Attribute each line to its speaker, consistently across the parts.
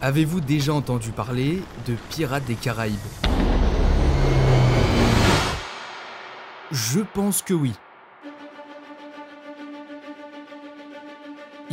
Speaker 1: Avez-vous déjà entendu parler de Pirates des Caraïbes? Je pense que oui.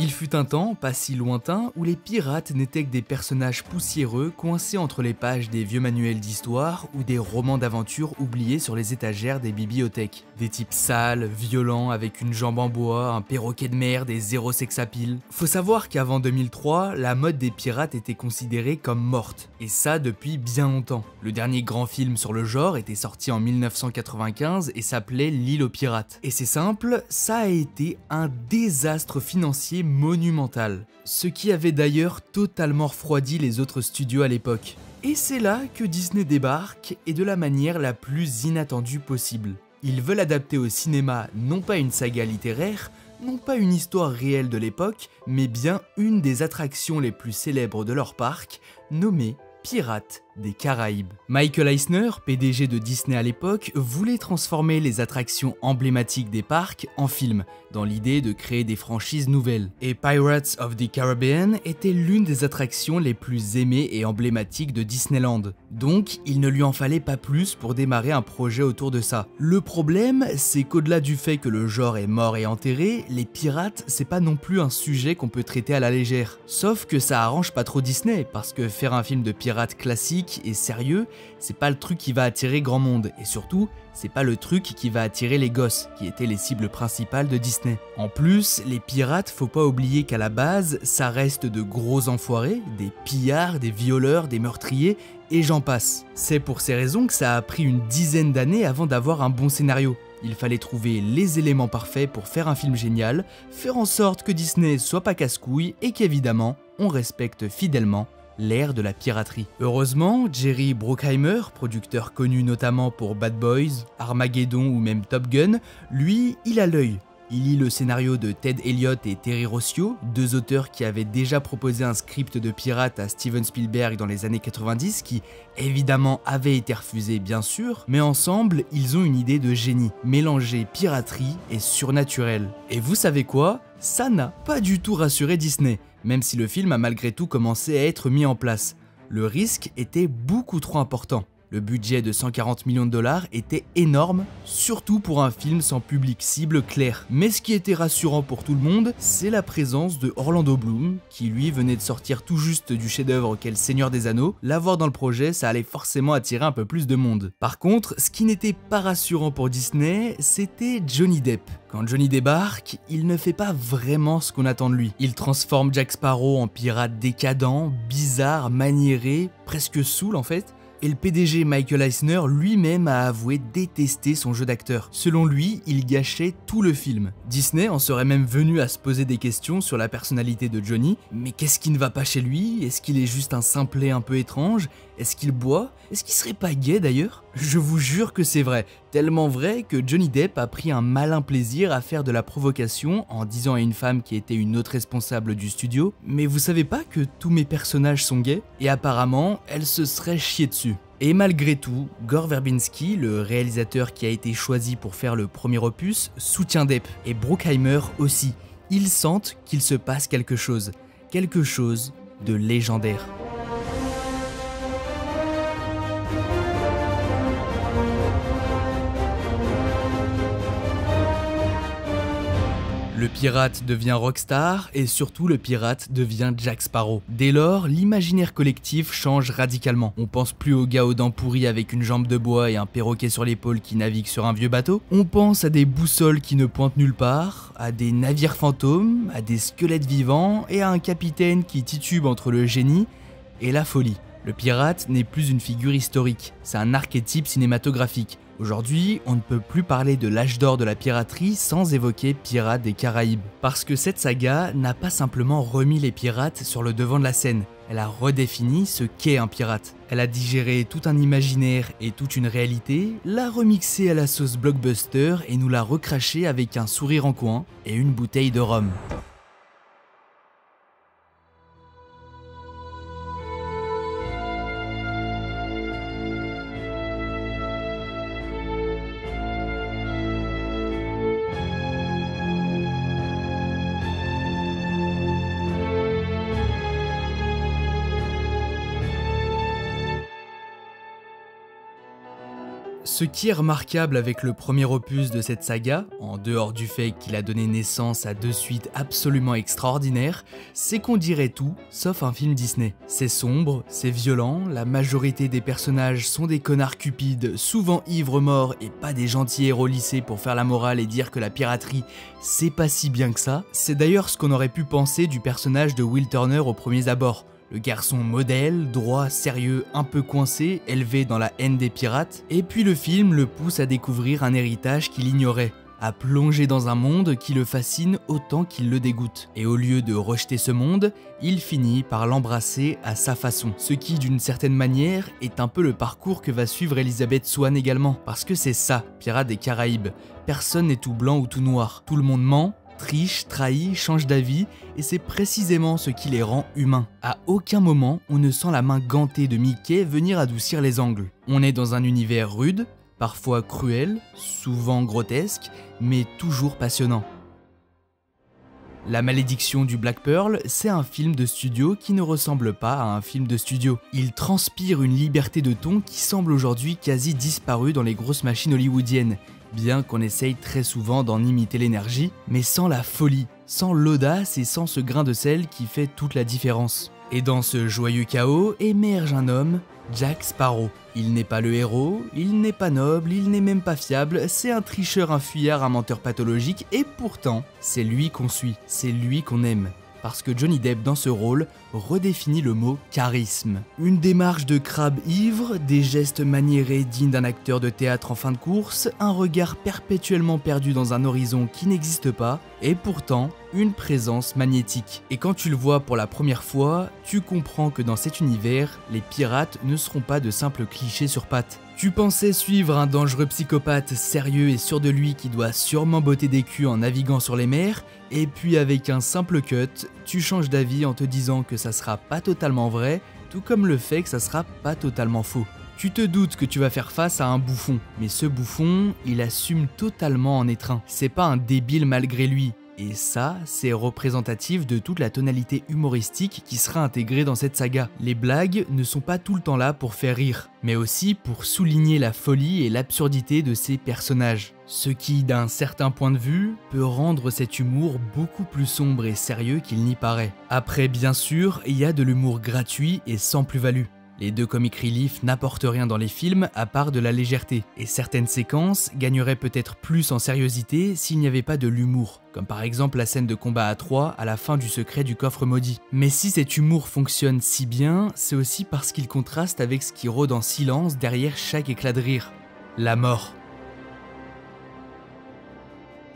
Speaker 1: Il fut un temps, pas si lointain, où les pirates n'étaient que des personnages poussiéreux coincés entre les pages des vieux manuels d'histoire ou des romans d'aventure oubliés sur les étagères des bibliothèques. Des types sales, violents, avec une jambe en bois, un perroquet de mer, et zéro sex appeal. Faut savoir qu'avant 2003, la mode des pirates était considérée comme morte, et ça depuis bien longtemps. Le dernier grand film sur le genre était sorti en 1995 et s'appelait L'île aux pirates. Et c'est simple, ça a été un désastre financier monumental, ce qui avait d'ailleurs totalement refroidi les autres studios à l'époque. Et c'est là que Disney débarque, et de la manière la plus inattendue possible. Ils veulent adapter au cinéma non pas une saga littéraire, non pas une histoire réelle de l'époque, mais bien une des attractions les plus célèbres de leur parc, nommée Pirates des Caraïbes. Michael Eisner, PDG de Disney à l'époque, voulait transformer les attractions emblématiques des parcs en films, dans l'idée de créer des franchises nouvelles. Et Pirates of the Caribbean était l'une des attractions les plus aimées et emblématiques de Disneyland. Donc, il ne lui en fallait pas plus pour démarrer un projet autour de ça. Le problème, c'est qu'au-delà du fait que le genre est mort et enterré, les pirates, c'est pas non plus un sujet qu'on peut traiter à la légère. Sauf que ça arrange pas trop Disney, parce que faire un film de pirates classique et sérieux, c'est pas le truc qui va attirer grand monde, et surtout, c'est pas le truc qui va attirer les gosses, qui étaient les cibles principales de Disney. En plus, les pirates, faut pas oublier qu'à la base, ça reste de gros enfoirés, des pillards, des violeurs, des meurtriers, et j'en passe. C'est pour ces raisons que ça a pris une dizaine d'années avant d'avoir un bon scénario. Il fallait trouver les éléments parfaits pour faire un film génial, faire en sorte que Disney soit pas casse-couille, et qu'évidemment, on respecte fidèlement l'ère de la piraterie. Heureusement, Jerry Bruckheimer, producteur connu notamment pour Bad Boys, Armageddon ou même Top Gun, lui, il a l'œil. Il lit le scénario de Ted Elliott et Terry Rossio, deux auteurs qui avaient déjà proposé un script de pirate à Steven Spielberg dans les années 90, qui évidemment avait été refusé bien sûr, mais ensemble, ils ont une idée de génie, mélanger piraterie et surnaturel. Et vous savez quoi? Ça n'a pas du tout rassuré Disney, même si le film a malgré tout commencé à être mis en place. Le risque était beaucoup trop important. Le budget de 140 millions de dollars était énorme, surtout pour un film sans public cible clair. Mais ce qui était rassurant pour tout le monde, c'est la présence de Orlando Bloom, qui lui venait de sortir tout juste du chef-d'œuvre qu'est Le Seigneur des Anneaux. L'avoir dans le projet, ça allait forcément attirer un peu plus de monde. Par contre, ce qui n'était pas rassurant pour Disney, c'était Johnny Depp. Quand Johnny débarque, il ne fait pas vraiment ce qu'on attend de lui. Il transforme Jack Sparrow en pirate décadent, bizarre, maniéré, presque saoul en fait. Et le PDG Michael Eisner lui-même a avoué détester son jeu d'acteur. Selon lui, il gâchait tout le film. Disney en serait même venu à se poser des questions sur la personnalité de Johnny. Mais qu'est-ce qui ne va pas chez lui? Est-ce qu'il est juste un simplet un peu étrange? Est-ce qu'il boit? Est-ce qu'il serait pas gay d'ailleurs? Je vous jure que c'est vrai. Tellement vrai que Johnny Depp a pris un malin plaisir à faire de la provocation en disant à une femme qui était une autre responsable du studio « Mais vous savez pas que tous mes personnages sont gays ?» Et apparemment, elle se serait chiée dessus. Et malgré tout, Gore Verbinski, le réalisateur qui a été choisi pour faire le premier opus, soutient Depp, et Bruckheimer aussi. Ils sentent qu'il se passe quelque chose de légendaire. Le pirate devient rockstar et surtout le pirate devient Jack Sparrow. Dès lors, l'imaginaire collectif change radicalement. On pense plus au gars aux dents pourries avec une jambe de bois et un perroquet sur l'épaule qui navigue sur un vieux bateau. On pense à des boussoles qui ne pointent nulle part, à des navires fantômes, à des squelettes vivants et à un capitaine qui titube entre le génie et la folie. Le pirate n'est plus une figure historique, c'est un archétype cinématographique. Aujourd'hui, on ne peut plus parler de l'âge d'or de la piraterie sans évoquer Pirates des Caraïbes. Parce que cette saga n'a pas simplement remis les pirates sur le devant de la scène, elle a redéfini ce qu'est un pirate. Elle a digéré tout un imaginaire et toute une réalité, l'a remixé à la sauce blockbuster et nous l'a recraché avec un sourire en coin et une bouteille de rhum. Ce qui est remarquable avec le premier opus de cette saga, en dehors du fait qu'il a donné naissance à 2 suites absolument extraordinaires, c'est qu'on dirait tout sauf un film Disney. C'est sombre, c'est violent, la majorité des personnages sont des connards cupides, souvent ivres morts et pas des gentils héros lissés pour faire la morale et dire que la piraterie c'est pas si bien que ça. C'est d'ailleurs ce qu'on aurait pu penser du personnage de Will Turner aux premiers abords. Le garçon modèle, droit, sérieux, un peu coincé, élevé dans la haine des pirates, et puis le film le pousse à découvrir un héritage qu'il ignorait, à plonger dans un monde qui le fascine autant qu'il le dégoûte. Et au lieu de rejeter ce monde, il finit par l'embrasser à sa façon. Ce qui, d'une certaine manière, est un peu le parcours que va suivre Elizabeth Swann également, parce que c'est ça, Pirates des Caraïbes. Personne n'est tout blanc ou tout noir, tout le monde ment, triche, trahit, change d'avis, et c'est précisément ce qui les rend humains. À aucun moment, on ne sent la main gantée de Mickey venir adoucir les angles. On est dans un univers rude, parfois cruel, souvent grotesque, mais toujours passionnant. La malédiction du Black Pearl, c'est un film de studio qui ne ressemble pas à un film de studio. Il transpire une liberté de ton qui semble aujourd'hui quasi disparue dans les grosses machines hollywoodiennes, bien qu'on essaye très souvent d'en imiter l'énergie, mais sans la folie, sans l'audace et sans ce grain de sel qui fait toute la différence. Et dans ce joyeux chaos émerge un homme, Jack Sparrow. Il n'est pas le héros, il n'est pas noble, il n'est même pas fiable, c'est un tricheur, un fuyard, un menteur pathologique, et pourtant, c'est lui qu'on suit, c'est lui qu'on aime. Parce que Johnny Depp dans ce rôle redéfinit le mot charisme. Une démarche de crabe ivre, des gestes maniérés dignes d'un acteur de théâtre en fin de course, un regard perpétuellement perdu dans un horizon qui n'existe pas, et pourtant une présence magnétique. Et quand tu le vois pour la première fois, tu comprends que dans cet univers, les pirates ne seront pas de simples clichés sur pattes. Tu pensais suivre un dangereux psychopathe sérieux et sûr de lui qui doit sûrement botter des culs en naviguant sur les mers, et puis avec un simple cut, tu changes d'avis en te disant que ça sera pas totalement vrai, tout comme le fait que ça sera pas totalement faux. Tu te doutes que tu vas faire face à un bouffon, mais ce bouffon, il assume totalement en étreint. C'est pas un débile malgré lui. Et ça, c'est représentatif de toute la tonalité humoristique qui sera intégrée dans cette saga. Les blagues ne sont pas tout le temps là pour faire rire, mais aussi pour souligner la folie et l'absurdité de ces personnages. Ce qui, d'un certain point de vue, peut rendre cet humour beaucoup plus sombre et sérieux qu'il n'y paraît. Après, bien sûr, il y a de l'humour gratuit et sans plus-value. Les 2 comic relief n'apportent rien dans les films à part de la légèreté, et certaines séquences gagneraient peut-être plus en sériosité s'il n'y avait pas de l'humour, comme par exemple la scène de combat à 3 à la fin du secret du coffre maudit. Mais si cet humour fonctionne si bien, c'est aussi parce qu'il contraste avec ce qui rôde en silence derrière chaque éclat de rire, la mort.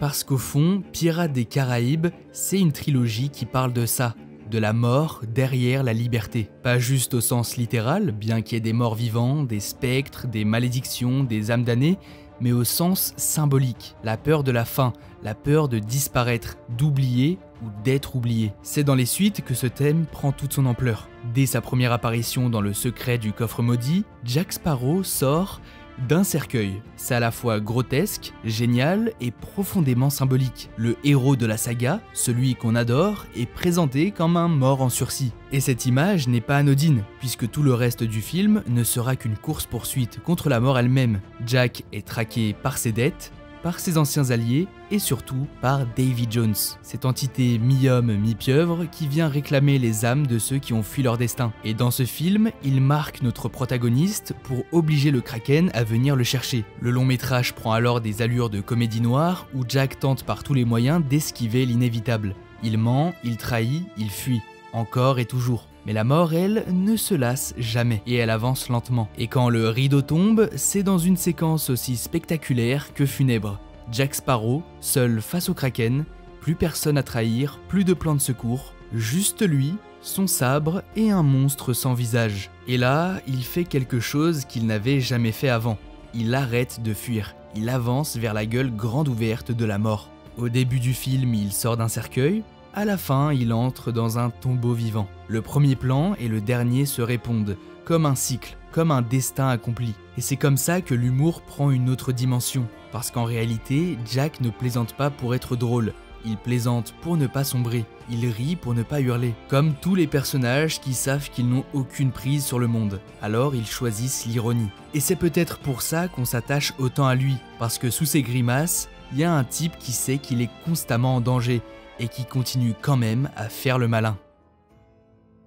Speaker 1: Parce qu'au fond, Pirates des Caraïbes, c'est une trilogie qui parle de ça, de la mort derrière la liberté. Pas juste au sens littéral, bien qu'il y ait des morts vivants, des spectres, des malédictions, des âmes damnées, mais au sens symbolique. La peur de la fin, la peur de disparaître, d'oublier ou d'être oublié. C'est dans les suites que ce thème prend toute son ampleur. Dès sa première apparition dans le secret du coffre maudit, Jack Sparrow sort d'un cercueil. C'est à la fois grotesque, génial et profondément symbolique. Le héros de la saga, celui qu'on adore, est présenté comme un mort en sursis. Et cette image n'est pas anodine, puisque tout le reste du film ne sera qu'une course-poursuite contre la mort elle-même. Jack est traqué par ses dettes, par ses anciens alliés et surtout par Davy Jones, cette entité mi-homme, mi-pieuvre qui vient réclamer les âmes de ceux qui ont fui leur destin. Et dans ce film, il marque notre protagoniste pour obliger le Kraken à venir le chercher. Le long métrage prend alors des allures de comédie noire où Jack tente par tous les moyens d'esquiver l'inévitable. Il ment, il trahit, il fuit, encore et toujours. Mais la mort, elle, ne se lasse jamais, et elle avance lentement. Et quand le rideau tombe, c'est dans une séquence aussi spectaculaire que funèbre. Jack Sparrow, seul face au Kraken, plus personne à trahir, plus de plan de secours, juste lui, son sabre et un monstre sans visage. Et là, il fait quelque chose qu'il n'avait jamais fait avant. Il arrête de fuir, il avance vers la gueule grande ouverte de la mort. Au début du film, il sort d'un cercueil. À la fin, il entre dans un tombeau vivant. Le premier plan et le dernier se répondent, comme un cycle, comme un destin accompli. Et c'est comme ça que l'humour prend une autre dimension. Parce qu'en réalité, Jack ne plaisante pas pour être drôle. Il plaisante pour ne pas sombrer, il rit pour ne pas hurler, comme tous les personnages qui savent qu'ils n'ont aucune prise sur le monde. Alors ils choisissent l'ironie. Et c'est peut-être pour ça qu'on s'attache autant à lui, parce que sous ses grimaces, il y a un type qui sait qu'il est constamment en danger et qui continue quand même à faire le malin.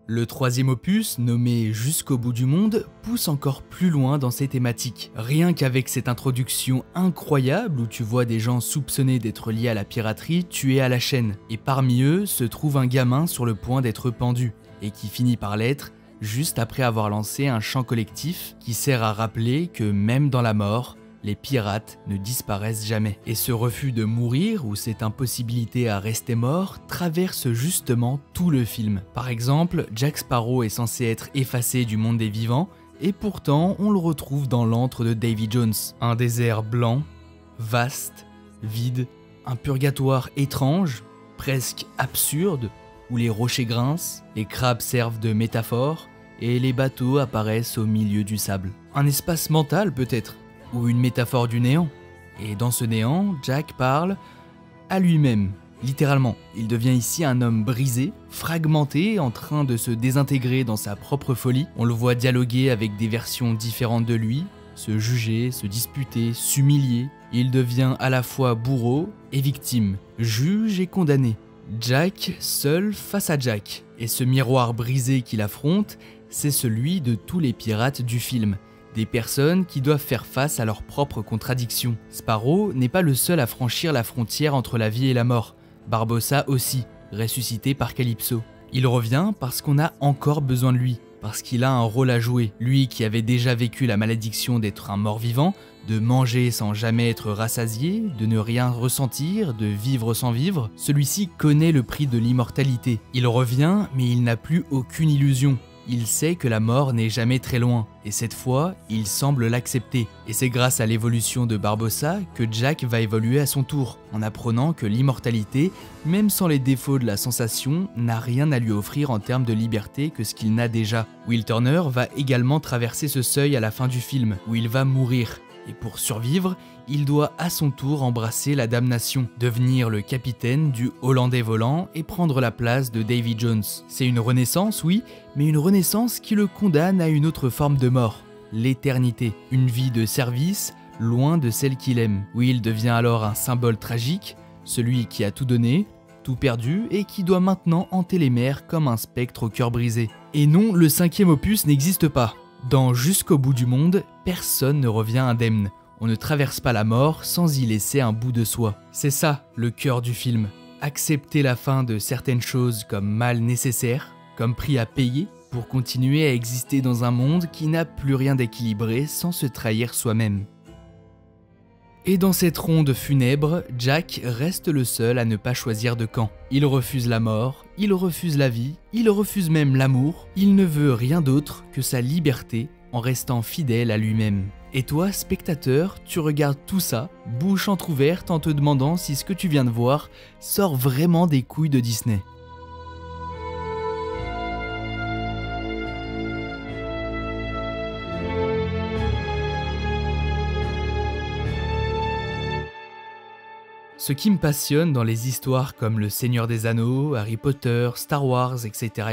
Speaker 1: Le troisième opus, nommé Jusqu'au bout du monde, pousse encore plus loin dans ses thématiques. Rien qu'avec cette introduction incroyable où tu vois des gens soupçonnés d'être liés à la piraterie tués à la chaîne, et parmi eux se trouve un gamin sur le point d'être pendu, et qui finit par l'être juste après avoir lancé un chant collectif qui sert à rappeler que même dans la mort, les pirates ne disparaissent jamais. Et ce refus de mourir ou cette impossibilité à rester mort traverse justement tout le film. Par exemple, Jack Sparrow est censé être effacé du monde des vivants et pourtant on le retrouve dans l'antre de Davy Jones. Un désert blanc, vaste, vide, un purgatoire étrange, presque absurde, où les rochers grincent, les crabes servent de métaphore et les bateaux apparaissent au milieu du sable. Un espace mental peut-être, ou une métaphore du néant. Et dans ce néant, Jack parle à lui-même. Littéralement, il devient ici un homme brisé, fragmenté, en train de se désintégrer dans sa propre folie. On le voit dialoguer avec des versions différentes de lui, se juger, se disputer, s'humilier. Il devient à la fois bourreau et victime, juge et condamné. Jack seul face à Jack. Et ce miroir brisé qu'il affronte, c'est celui de tous les pirates du film. Des personnes qui doivent faire face à leurs propres contradictions. Sparrow n'est pas le seul à franchir la frontière entre la vie et la mort. Barbossa aussi, ressuscité par Calypso. Il revient parce qu'on a encore besoin de lui, parce qu'il a un rôle à jouer. Lui qui avait déjà vécu la malédiction d'être un mort-vivant, de manger sans jamais être rassasié, de ne rien ressentir, de vivre sans vivre, celui-ci connaît le prix de l'immortalité. Il revient, mais il n'a plus aucune illusion. Il sait que la mort n'est jamais très loin, et cette fois, il semble l'accepter. Et c'est grâce à l'évolution de Barbossa que Jack va évoluer à son tour, en apprenant que l'immortalité, même sans les défauts de la sensation, n'a rien à lui offrir en termes de liberté que ce qu'il n'a déjà. Will Turner va également traverser ce seuil à la fin du film, où il va mourir. Et pour survivre, il doit à son tour embrasser la damnation, devenir le capitaine du Hollandais volant et prendre la place de Davy Jones. C'est une renaissance, oui, mais une renaissance qui le condamne à une autre forme de mort, l'éternité. Une vie de service, loin de celle qu'il aime. Will devient alors un symbole tragique, celui qui a tout donné, tout perdu et qui doit maintenant hanter les mers comme un spectre au cœur brisé. Et non, le cinquième opus n'existe pas. Dans Jusqu'au bout du monde, personne ne revient indemne. On ne traverse pas la mort sans y laisser un bout de soi. C'est ça le cœur du film. Accepter la fin de certaines choses comme mal nécessaire, comme prix à payer pour continuer à exister dans un monde qui n'a plus rien d'équilibré sans se trahir soi-même. Et dans cette ronde funèbre, Jack reste le seul à ne pas choisir de camp. Il refuse la mort, il refuse la vie, il refuse même l'amour. Il ne veut rien d'autre que sa liberté en restant fidèle à lui-même. Et toi, spectateur, tu regardes tout ça, bouche entrouverte en te demandant si ce que tu viens de voir sort vraiment des couilles de Disney. Ce qui me passionne dans les histoires comme Le Seigneur des Anneaux, Harry Potter, Star Wars, etc.,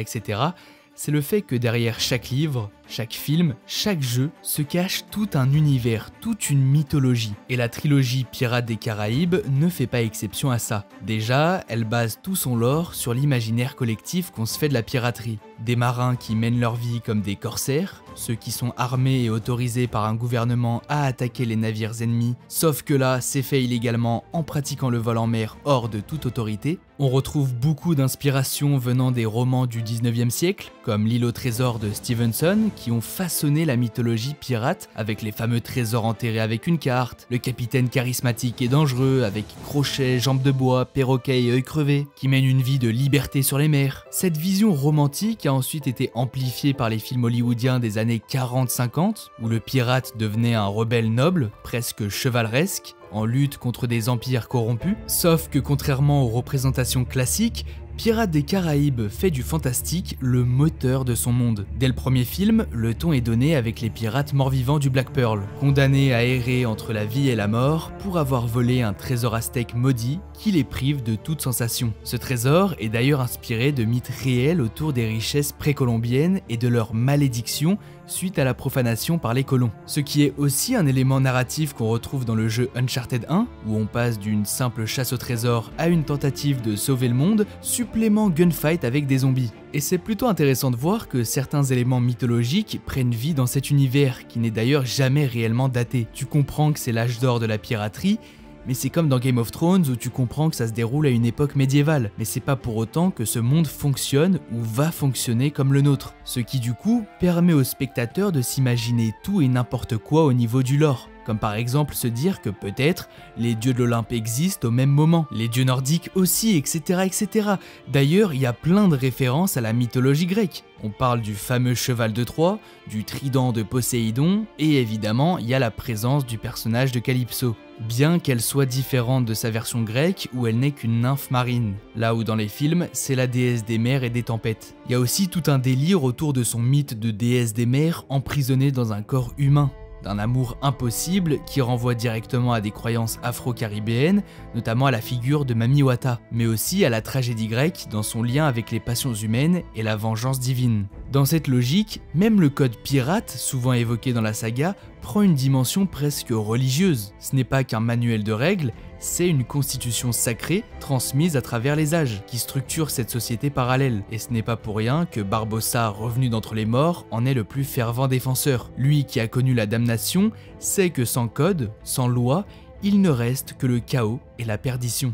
Speaker 1: c'est le fait que derrière chaque livre, chaque film, chaque jeu se cache tout un univers, toute une mythologie. Et la trilogie Pirates des Caraïbes ne fait pas exception à ça. Déjà, elle base tout son lore sur l'imaginaire collectif qu'on se fait de la piraterie. Des marins qui mènent leur vie comme des corsaires, ceux qui sont armés et autorisés par un gouvernement à attaquer les navires ennemis, sauf que là, c'est fait illégalement en pratiquant le vol en mer hors de toute autorité. On retrouve beaucoup d'inspiration venant des romans du 19e siècle, comme L'île au trésor de Stevenson, qui ont façonné la mythologie pirate avec les fameux trésors enterrés avec une carte, le capitaine charismatique et dangereux avec crochet, jambes de bois, perroquet et œil crevé, qui mène une vie de liberté sur les mers. Cette vision romantique a ensuite été amplifiée par les films hollywoodiens des années 40-50, où le pirate devenait un rebelle noble, presque chevaleresque, en lutte contre des empires corrompus. Sauf que contrairement aux représentations classiques, Pirates des Caraïbes fait du fantastique le moteur de son monde. Dès le premier film, le ton est donné avec les pirates morts-vivants du Black Pearl, condamnés à errer entre la vie et la mort pour avoir volé un trésor aztèque maudit qui les prive de toute sensation. Ce trésor est d'ailleurs inspiré de mythes réels autour des richesses précolombiennes et de leur malédiction suite à la profanation par les colons. Ce qui est aussi un élément narratif qu'on retrouve dans le jeu Uncharted 1, où on passe d'une simple chasse au trésor à une tentative de sauver le monde, supplément gunfight avec des zombies. Et c'est plutôt intéressant de voir que certains éléments mythologiques prennent vie dans cet univers, qui n'est d'ailleurs jamais réellement daté. Tu comprends que c'est l'âge d'or de la piraterie, mais c'est comme dans Game of Thrones où tu comprends que ça se déroule à une époque médiévale, mais c'est pas pour autant que ce monde fonctionne ou va fonctionner comme le nôtre. Ce qui du coup permet aux spectateurs de s'imaginer tout et n'importe quoi au niveau du lore. Comme par exemple se dire que peut-être les dieux de l'Olympe existent au même moment, les dieux nordiques aussi, etc. etc. D'ailleurs, il y a plein de références à la mythologie grecque. On parle du fameux cheval de Troie, du trident de Poséidon, et évidemment, il y a la présence du personnage de Calypso. Bien qu'elle soit différente de sa version grecque où elle n'est qu'une nymphe marine, là où dans les films, c'est la déesse des mers et des tempêtes. Il y a aussi tout un délire autour de son mythe de déesse des mers emprisonnée dans un corps humain, d'un amour impossible qui renvoie directement à des croyances afro-caribéennes, notamment à la figure de Mami Wata, mais aussi à la tragédie grecque dans son lien avec les passions humaines et la vengeance divine. Dans cette logique, même le code pirate, souvent évoqué dans la saga, prend une dimension presque religieuse. Ce n'est pas qu'un manuel de règles, c'est une constitution sacrée transmise à travers les âges, qui structure cette société parallèle. Et ce n'est pas pour rien que Barbossa, revenu d'entre les morts, en est le plus fervent défenseur. Lui qui a connu la damnation, sait que sans code, sans loi, il ne reste que le chaos et la perdition.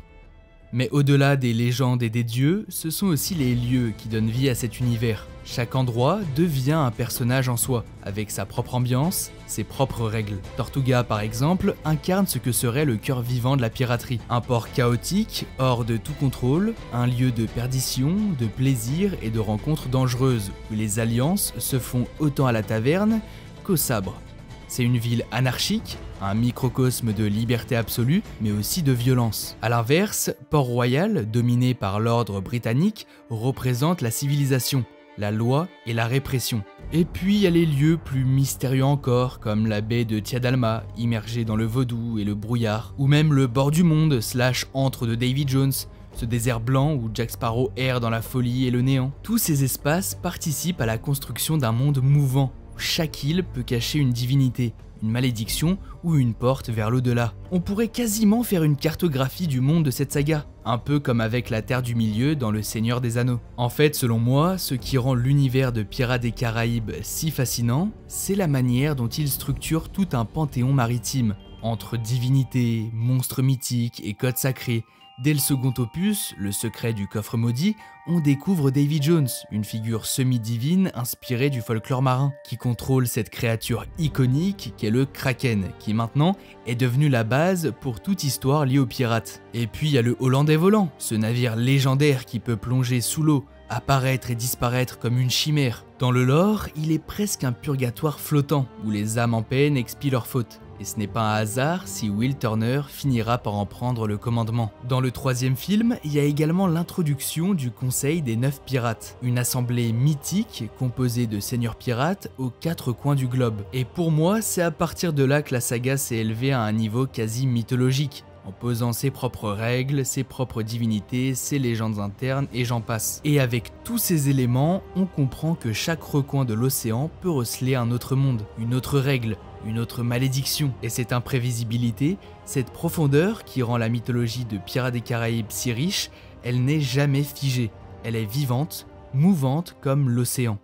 Speaker 1: Mais au-delà des légendes et des dieux, ce sont aussi les lieux qui donnent vie à cet univers. Chaque endroit devient un personnage en soi, avec sa propre ambiance, ses propres règles. Tortuga, par exemple, incarne ce que serait le cœur vivant de la piraterie. Un port chaotique, hors de tout contrôle, un lieu de perdition, de plaisir et de rencontres dangereuses, où les alliances se font autant à la taverne qu'au sabre. C'est une ville anarchique, un microcosme de liberté absolue, mais aussi de violence. A l'inverse, Port-Royal, dominé par l'ordre britannique, représente la civilisation, la loi et la répression. Et puis il y a les lieux plus mystérieux encore, comme la baie de Tiadalma, immergée dans le vaudou et le brouillard, ou même le bord du monde / antre de Davy Jones, ce désert blanc où Jack Sparrow erre dans la folie et le néant. Tous ces espaces participent à la construction d'un monde mouvant, où chaque île peut cacher une divinité, une malédiction ou une porte vers l'au-delà. On pourrait quasiment faire une cartographie du monde de cette saga, un peu comme avec la Terre du Milieu dans Le Seigneur des Anneaux. En fait, selon moi, ce qui rend l'univers de Pirates des Caraïbes si fascinant, c'est la manière dont il structure tout un panthéon maritime, entre divinités, monstres mythiques et codes sacrés. Dès le second opus, Le Secret du Coffre Maudit, on découvre Davy Jones, une figure semi-divine inspirée du folklore marin, qui contrôle cette créature iconique qu'est le Kraken, qui maintenant est devenu la base pour toute histoire liée aux pirates. Et puis il y a le Hollandais volant, ce navire légendaire qui peut plonger sous l'eau, apparaître et disparaître comme une chimère. Dans le lore, il est presque un purgatoire flottant, où les âmes en peine expient leurs fautes. Et ce n'est pas un hasard si Will Turner finira par en prendre le commandement. Dans le troisième film, il y a également l'introduction du Conseil des 9 pirates, une assemblée mythique composée de seigneurs pirates aux 4 coins du globe. Et pour moi, c'est à partir de là que la saga s'est élevée à un niveau quasi mythologique, en posant ses propres règles, ses propres divinités, ses légendes internes et j'en passe. Et avec tous ces éléments, on comprend que chaque recoin de l'océan peut receler un autre monde, une autre règle, une autre malédiction. Et cette imprévisibilité, cette profondeur qui rend la mythologie de Pirates des Caraïbes si riche, elle n'est jamais figée. Elle est vivante, mouvante comme l'océan.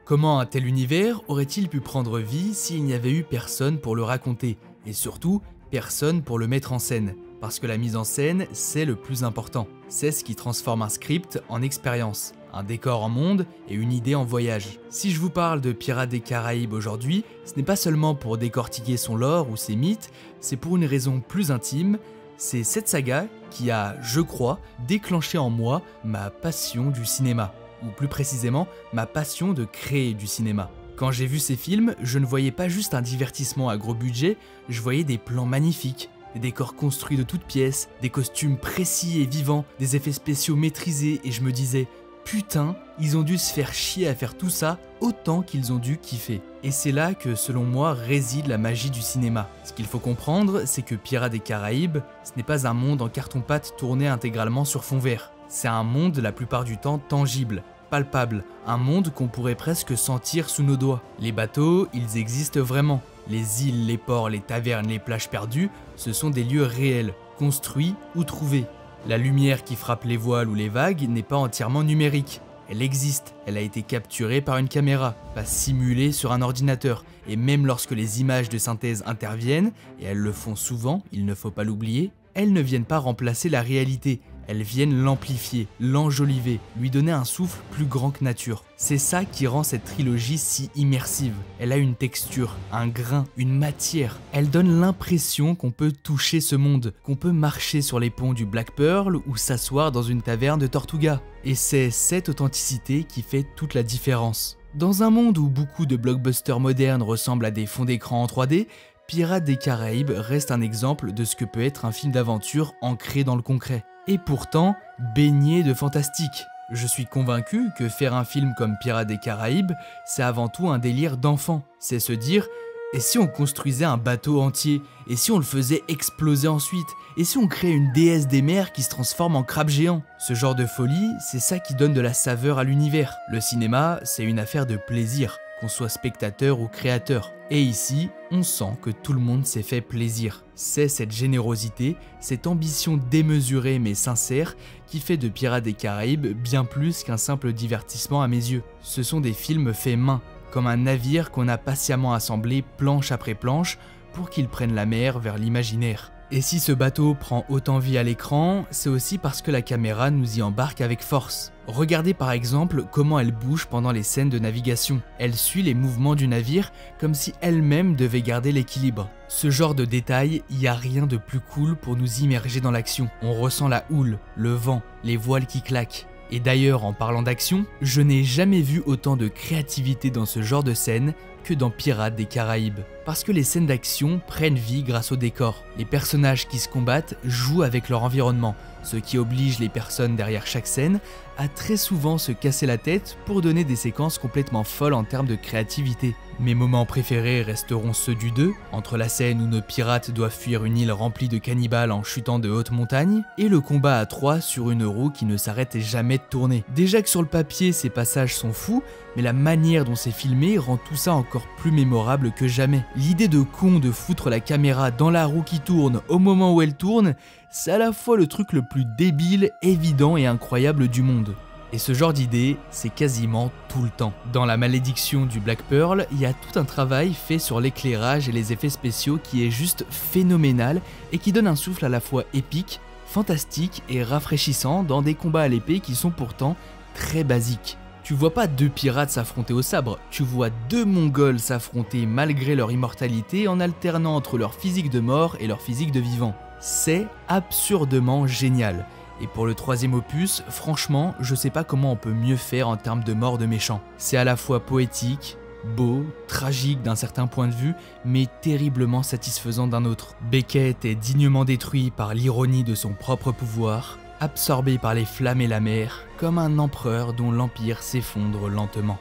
Speaker 1: Comment un tel univers aurait-il pu prendre vie s'il n'y avait eu personne pour le raconter, et surtout, personne pour le mettre en scène? Parce que la mise en scène, c'est le plus important. C'est ce qui transforme un script en expérience, un décor en monde et une idée en voyage. Si je vous parle de Pirates des Caraïbes aujourd'hui, ce n'est pas seulement pour décortiquer son lore ou ses mythes, c'est pour une raison plus intime, C'est cette saga qui a, je crois, déclenché en moi ma passion du cinéma, ou plus précisément ma passion de créer du cinéma. Quand j'ai vu ces films, je ne voyais pas juste un divertissement à gros budget, je voyais des plans magnifiques, des décors construits de toutes pièces, des costumes précis et vivants, des effets spéciaux maîtrisés, et je me disais « Putain, ils ont dû se faire chier à faire tout ça autant qu'ils ont dû kiffer ». Et c'est là que, selon moi, réside la magie du cinéma. Ce qu'il faut comprendre, c'est que Pirates des Caraïbes, ce n'est pas un monde en carton-pâte tourné intégralement sur fond vert. C'est un monde, la plupart du temps, tangible, palpable, un monde qu'on pourrait presque sentir sous nos doigts. Les bateaux, ils existent vraiment. Les îles, les ports, les tavernes, les plages perdues, ce sont des lieux réels, construits ou trouvés. La lumière qui frappe les voiles ou les vagues n'est pas entièrement numérique. Elle existe, elle a été capturée par une caméra, pas simulée sur un ordinateur. Et même lorsque les images de synthèse interviennent, et elles le font souvent, il ne faut pas l'oublier, elles ne viennent pas remplacer la réalité. Elles viennent l'amplifier, l'enjoliver, lui donner un souffle plus grand que nature. C'est ça qui rend cette trilogie si immersive. Elle a une texture, un grain, une matière. Elle donne l'impression qu'on peut toucher ce monde, qu'on peut marcher sur les ponts du Black Pearl ou s'asseoir dans une taverne de Tortuga. Et c'est cette authenticité qui fait toute la différence. Dans un monde où beaucoup de blockbusters modernes ressemblent à des fonds d'écran en 3D, Pirates des Caraïbes reste un exemple de ce que peut être un film d'aventure ancré dans le concret. Et pourtant, baigné de fantastique. Je suis convaincu que faire un film comme Pirates des Caraïbes, c'est avant tout un délire d'enfant. C'est se dire, et si on construisait un bateau entier? Et si on le faisait exploser ensuite? Et si on créait une déesse des mers qui se transforme en crabe géant? Ce genre de folie, c'est ça qui donne de la saveur à l'univers. Le cinéma, c'est une affaire de plaisir, qu'on soit spectateur ou créateur. Et ici, on sent que tout le monde s'est fait plaisir. C'est cette générosité, cette ambition démesurée mais sincère qui fait de Pirates des Caraïbes bien plus qu'un simple divertissement à mes yeux. Ce sont des films faits main, comme un navire qu'on a patiemment assemblé planche après planche pour qu'il prenne la mer vers l'imaginaire. Et si ce bateau prend autant vie à l'écran, c'est aussi parce que la caméra nous y embarque avec force. Regardez par exemple comment elle bouge pendant les scènes de navigation. Elle suit les mouvements du navire comme si elle-même devait garder l'équilibre. Ce genre de détail, il n'y a rien de plus cool pour nous immerger dans l'action. On ressent la houle, le vent, les voiles qui claquent. Et d'ailleurs, en parlant d'action, je n'ai jamais vu autant de créativité dans ce genre de scène que dans Pirates des Caraïbes. Parce que les scènes d'action prennent vie grâce au décor. Les personnages qui se combattent jouent avec leur environnement, ce qui oblige les personnes derrière chaque scène à très souvent se casser la tête pour donner des séquences complètement folles en termes de créativité. Mes moments préférés resteront ceux du 2, entre la scène où nos pirates doivent fuir une île remplie de cannibales en chutant de hautes montagnes, et le combat à 3 sur une roue qui ne s'arrête jamais de tourner. Déjà que sur le papier ces passages sont fous, mais la manière dont c'est filmé rend tout ça encore plus mémorable que jamais. L'idée de con de foutre la caméra dans la roue qui tourne au moment où elle tourne, c'est à la fois le truc le plus débile, évident et incroyable du monde. Et ce genre d'idée, c'est quasiment tout le temps. Dans La Malédiction du Black Pearl, il y a tout un travail fait sur l'éclairage et les effets spéciaux qui est juste phénoménal et qui donne un souffle à la fois épique, fantastique et rafraîchissant dans des combats à l'épée qui sont pourtant très basiques. Tu vois pas deux pirates s'affronter au sabre, tu vois deux Mongols s'affronter malgré leur immortalité en alternant entre leur physique de mort et leur physique de vivant. C'est absurdement génial. Et pour le 3e opus, franchement, je sais pas comment on peut mieux faire en termes de mort de méchants. C'est à la fois poétique, beau, tragique d'un certain point de vue, mais terriblement satisfaisant d'un autre. Beckett est dignement détruit par l'ironie de son propre pouvoir, absorbé par les flammes et la mer, comme un empereur dont l'empire s'effondre lentement.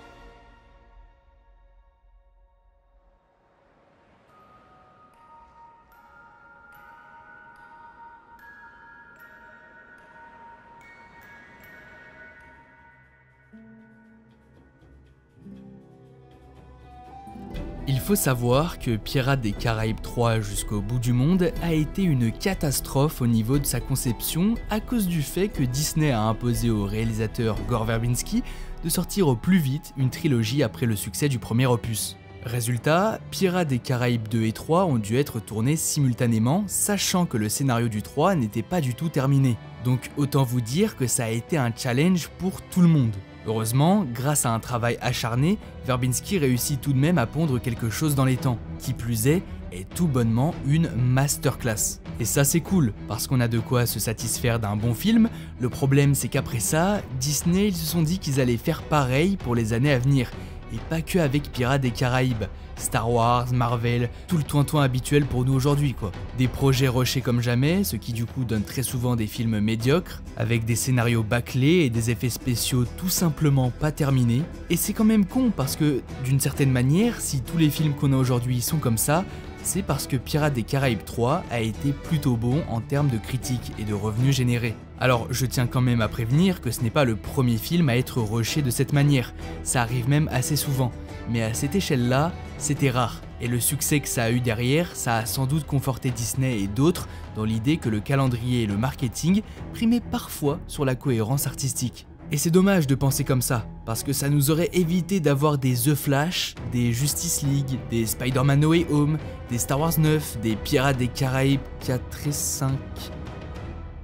Speaker 1: Il faut savoir que Pirates des Caraïbes 3 jusqu'au bout du monde a été une catastrophe au niveau de sa conception à cause du fait que Disney a imposé au réalisateur Gore Verbinski de sortir au plus vite une trilogie après le succès du premier opus. Résultat, Pirates des Caraïbes 2 et 3 ont dû être tournés simultanément, sachant que le scénario du 3 n'était pas du tout terminé. Donc autant vous dire que ça a été un challenge pour tout le monde. Heureusement, grâce à un travail acharné, Verbinski réussit tout de même à pondre quelque chose dans les temps. Qui plus est, est tout bonnement une masterclass. Et ça c'est cool, parce qu'on a de quoi se satisfaire d'un bon film. Le problème c'est qu'après ça, Disney ils se sont dit qu'ils allaient faire pareil pour les années à venir. Et pas que avec Pirates des Caraïbes, Star Wars, Marvel, tout le toin-toin habituel pour nous aujourd'hui quoi. Des projets rushés comme jamais, ce qui du coup donne très souvent des films médiocres, avec des scénarios bâclés et des effets spéciaux tout simplement pas terminés. Et c'est quand même con parce que, d'une certaine manière, si tous les films qu'on a aujourd'hui sont comme ça, c'est parce que Pirates des Caraïbes 3 a été plutôt bon en termes de critiques et de revenus générés. Alors je tiens quand même à prévenir que ce n'est pas le premier film à être rushé de cette manière, ça arrive même assez souvent, mais à cette échelle-là, c'était rare. Et le succès que ça a eu derrière, ça a sans doute conforté Disney et d'autres dans l'idée que le calendrier et le marketing primaient parfois sur la cohérence artistique. Et c'est dommage de penser comme ça, parce que ça nous aurait évité d'avoir des The Flash, des Justice League, des Spider-Man No Way Home, des Star Wars 9, des Pirates des Caraïbes 4 et 5...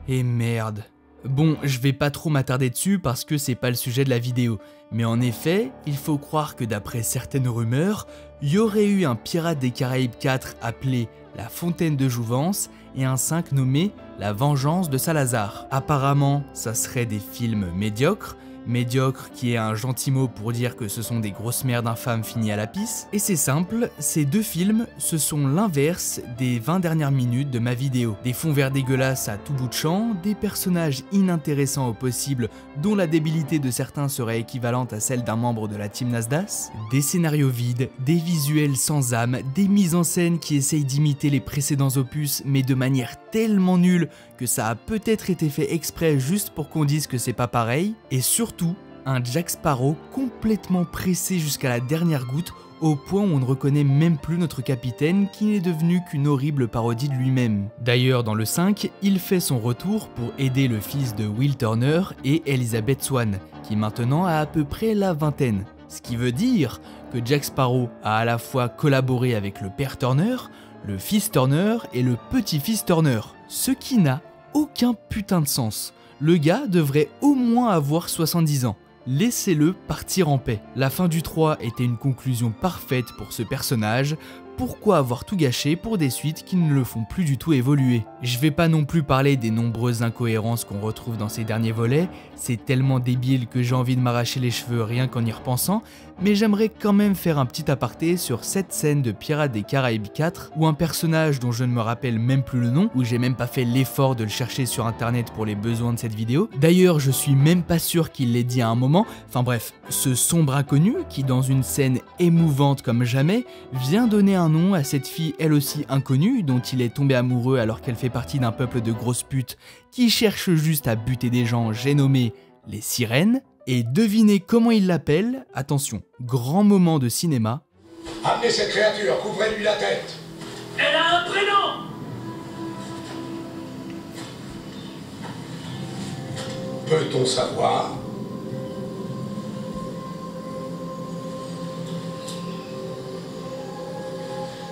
Speaker 1: Et merde. Bon, je vais pas trop m'attarder dessus parce que c'est pas le sujet de la vidéo, mais en effet, il faut croire que d'après certaines rumeurs, il y aurait eu un Pirates des Caraïbes 4 appelé La Fontaine de Jouvence et un 5 nommé La Vengeance de Salazar. Apparemment, ça serait des films médiocres, médiocre qui est un gentil mot pour dire que ce sont des grosses merdes infâmes finies à la pisse. Et c'est simple, ces deux films, ce sont l'inverse des 20 dernières minutes de ma vidéo. Des fonds verts dégueulasses à tout bout de champ, des personnages inintéressants au possible dont la débilité de certains serait équivalente à celle d'un membre de la team Nasdaq, des scénarios vides, des visuels sans âme, des mises en scène qui essayent d'imiter les précédents opus mais de manière tellement nulle que ça a peut-être été fait exprès juste pour qu'on dise que c'est pas pareil, et surtout, un Jack Sparrow complètement pressé jusqu'à la dernière goutte, au point où on ne reconnaît même plus notre capitaine qui n'est devenu qu'une horrible parodie de lui-même. D'ailleurs, dans le 5, il fait son retour pour aider le fils de Will Turner et Elizabeth Swann, qui maintenant a à peu près la vingtaine. Ce qui veut dire que Jack Sparrow a à la fois collaboré avec le père Turner, le fils Turner et le petit-fils Turner. Ce qui n'a aucun putain de sens. Le gars devrait au moins avoir 70 ans. Laissez-le partir en paix. La fin du 3 était une conclusion parfaite pour ce personnage. Pourquoi avoir tout gâché pour des suites qui ne le font plus du tout évoluer? Je vais pas non plus parler des nombreuses incohérences qu'on retrouve dans ces derniers volets, c'est tellement débile que j'ai envie de m'arracher les cheveux rien qu'en y repensant, mais j'aimerais quand même faire un petit aparté sur cette scène de Pirates des Caraïbes 4 où un personnage dont je ne me rappelle même plus le nom, où j'ai même pas fait l'effort de le chercher sur internet pour les besoins de cette vidéo. D'ailleurs, je suis même pas sûr qu'il l'ait dit à un moment, enfin bref, ce sombre inconnu qui dans une scène émouvante comme jamais vient donner un nom à cette fille elle aussi inconnue dont il est tombé amoureux alors qu'elle fait partie d'un peuple de grosses putes qui cherchent juste à buter des gens, j'ai nommé les sirènes. Et devinez comment il l'appelle, attention, grand moment de cinéma.
Speaker 2: Amenez cette créature, couvrez-lui la tête.
Speaker 3: Elle a un prénom.
Speaker 2: Peut-on savoir?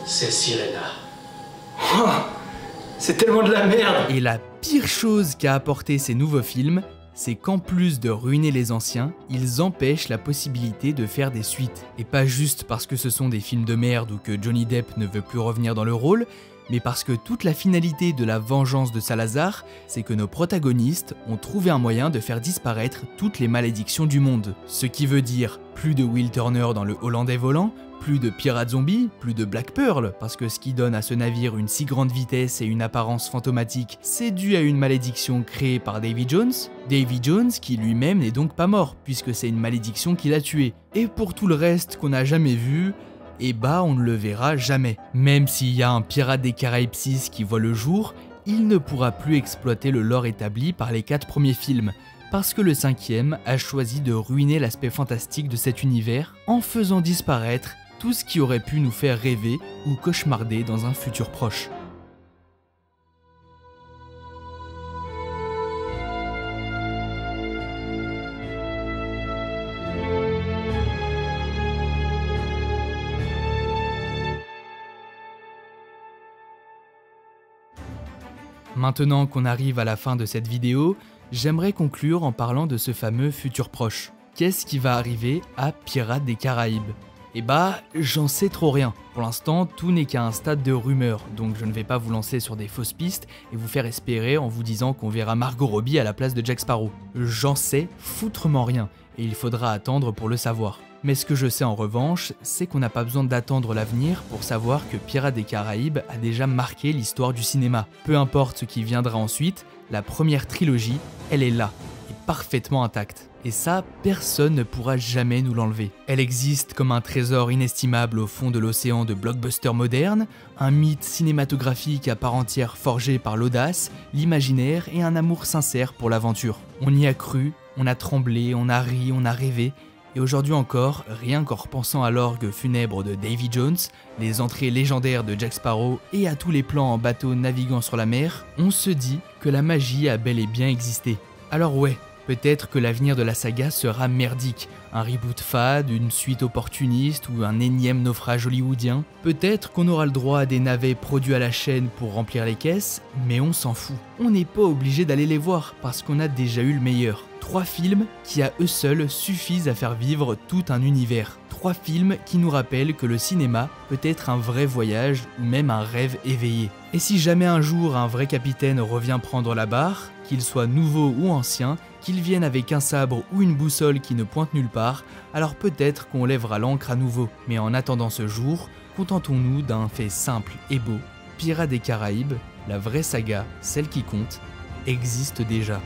Speaker 3: C'est Sirena.
Speaker 4: Oh, c'est tellement de la merde.
Speaker 1: Et la pire chose qu'a apporté ces nouveaux films, c'est qu'en plus de ruiner les anciens, ils empêchent la possibilité de faire des suites. Et pas juste parce que ce sont des films de merde ou que Johnny Depp ne veut plus revenir dans le rôle, mais parce que toute la finalité de La Vengeance de Salazar, c'est que nos protagonistes ont trouvé un moyen de faire disparaître toutes les malédictions du monde. Ce qui veut dire plus de Will Turner dans le Hollandais volant, plus de pirates zombies, plus de Black Pearl, parce que ce qui donne à ce navire une si grande vitesse et une apparence fantomatique, c'est dû à une malédiction créée par Davy Jones. Davy Jones qui lui-même n'est donc pas mort, puisque c'est une malédiction qui l'a tué. Et pour tout le reste qu'on n'a jamais vu, et bah on ne le verra jamais. Même s'il y a un Pirates des Caraïbes 6 qui voit le jour, il ne pourra plus exploiter le lore établi par les 4 premiers films, parce que le 5e a choisi de ruiner l'aspect fantastique de cet univers en faisant disparaître tout ce qui aurait pu nous faire rêver ou cauchemarder dans un futur proche. Maintenant qu'on arrive à la fin de cette vidéo, j'aimerais conclure en parlant de ce fameux futur proche. Qu'est-ce qui va arriver à Pirates des Caraïbes ? Eh bah, j'en sais trop rien. Pour l'instant, tout n'est qu'à un stade de rumeur, donc je ne vais pas vous lancer sur des fausses pistes et vous faire espérer en vous disant qu'on verra Margot Robbie à la place de Jack Sparrow. J'en sais foutrement rien, et il faudra attendre pour le savoir. Mais ce que je sais en revanche, c'est qu'on n'a pas besoin d'attendre l'avenir pour savoir que Pirates des Caraïbes a déjà marqué l'histoire du cinéma. Peu importe ce qui viendra ensuite, la première trilogie, elle est là, et parfaitement intacte. Et ça, personne ne pourra jamais nous l'enlever. Elle existe comme un trésor inestimable au fond de l'océan de blockbusters modernes, un mythe cinématographique à part entière forgé par l'audace, l'imaginaire et un amour sincère pour l'aventure. On y a cru, on a tremblé, on a ri, on a rêvé, et aujourd'hui encore, rien qu'en repensant à l'orgue funèbre de Davy Jones, les entrées légendaires de Jack Sparrow et à tous les plans en bateau naviguant sur la mer, on se dit que la magie a bel et bien existé. Alors ouais, peut-être que l'avenir de la saga sera merdique, un reboot fade, une suite opportuniste ou un énième naufrage hollywoodien. Peut-être qu'on aura le droit à des navets produits à la chaîne pour remplir les caisses, mais on s'en fout. On n'est pas obligé d'aller les voir parce qu'on a déjà eu le meilleur. 3 films qui à eux seuls suffisent à faire vivre tout un univers. 3 films qui nous rappellent que le cinéma peut être un vrai voyage ou même un rêve éveillé. Et si jamais un jour un vrai capitaine revient prendre la barre, qu'il soit nouveau ou ancien, qu'il vienne avec un sabre ou une boussole qui ne pointe nulle part, alors peut-être qu'on lèvera l'ancre à nouveau. Mais en attendant ce jour, contentons-nous d'un fait simple et beau. Pirates des Caraïbes, la vraie saga, celle qui compte, existe déjà.